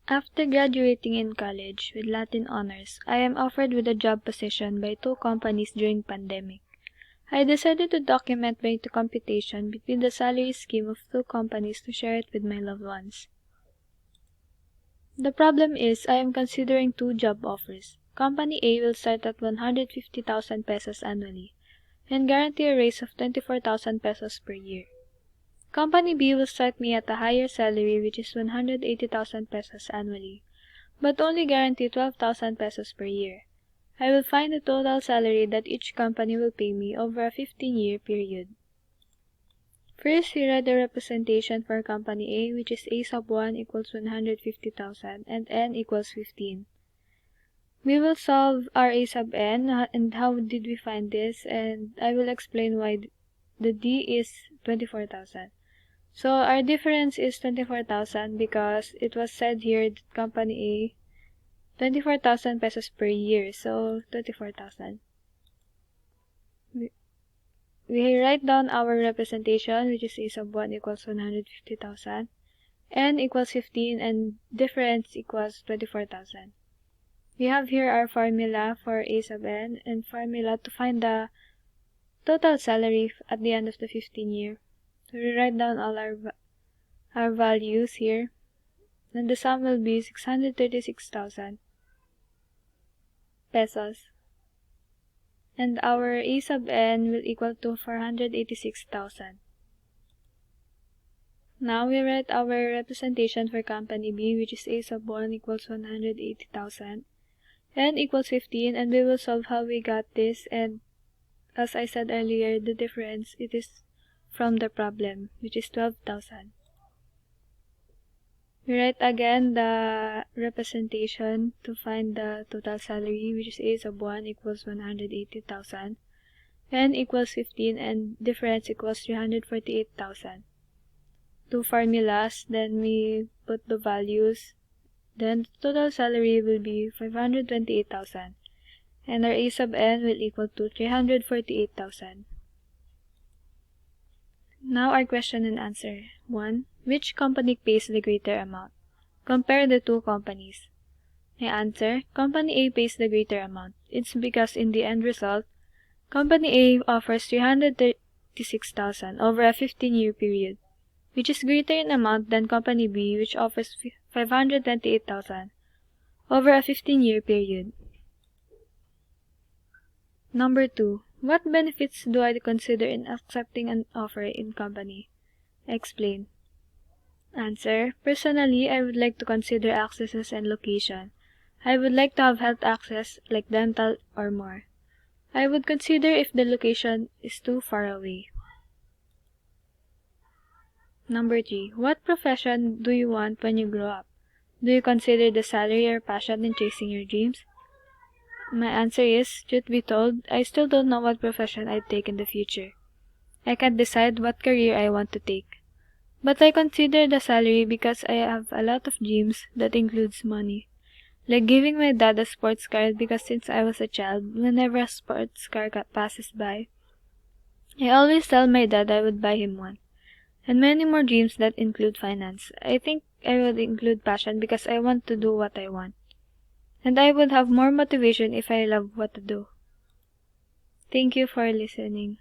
After graduating in college with Latin honors, I am offered with a job position by 2 companies during pandemic. I decided to document my computation between the salary scheme of 2 companies to share it with my loved ones. The problem is I am considering 2 job offers. Company A will start at 150,000 pesos annually and guarantee a raise of 24,000 pesos per year. Company B will start me at a higher salary, which is 180,000 pesos annually, but only guarantee 12,000 pesos per year. I will find the total salary that each company will pay me over a 15-year period. First, we write the representation for Company A, which is A sub 1 equals 150,000 and N equals 15. We will solve our A sub N, and how did we find this, and I will explain why the D is 24,000. So our difference is 24,000 because it was said here that Company A, 24,000 pesos per year, so 24,000. We write down our representation, which is A sub 1 equals 150,000, N equals 15, and difference equals 24,000. We have here our formula for A sub N and formula to find the total salary at the end of the 15-year. So we write down all our values here, and the sum will be 636,000 pesos. And our A sub N will equal to 486,000. Now we write our representation for Company B, which is A sub 1 equals 180,000, N equals 15, and we will solve how we got this, and as I said earlier, the difference, it is from the problem, which is 12,000. We write again the representation to find the total salary, which is A sub 1 equals 180,000, N equals 15, and difference equals 348,000. 2 formulas, then we put the values, then total salary will be 528,000, and our A sub N will equal to 348,000. Now our question and answer. 1. Which company pays the greater amount? Compare the 2 companies. My answer, Company A pays the greater amount. It's because in the end result, Company A offers 336,000 over a 15-year period, which is greater in amount than Company B, which offers 528,000 over a 15-year period. Number 2. What benefits do I consider in accepting an offer in company? Explain. Answer. Personally, I would like to consider accesses and location. I would like to have health access like dental or more. I would consider if the location is too far away. Number 3. What profession do you want when you grow up? Do you consider the salary or passion in chasing your dreams? My answer is, truth be told, I still don't know what profession I'd take in the future. I can't decide what career I want to take. But I consider the salary because I have a lot of dreams that includes money. Like giving my dad a sports car because since I was a child, whenever a sports car passes by, I always tell my dad I would buy him one. And many more dreams that include finance. I think I would include passion because I want to do what I want. And I would have more motivation if I love what to do. Thank you for listening.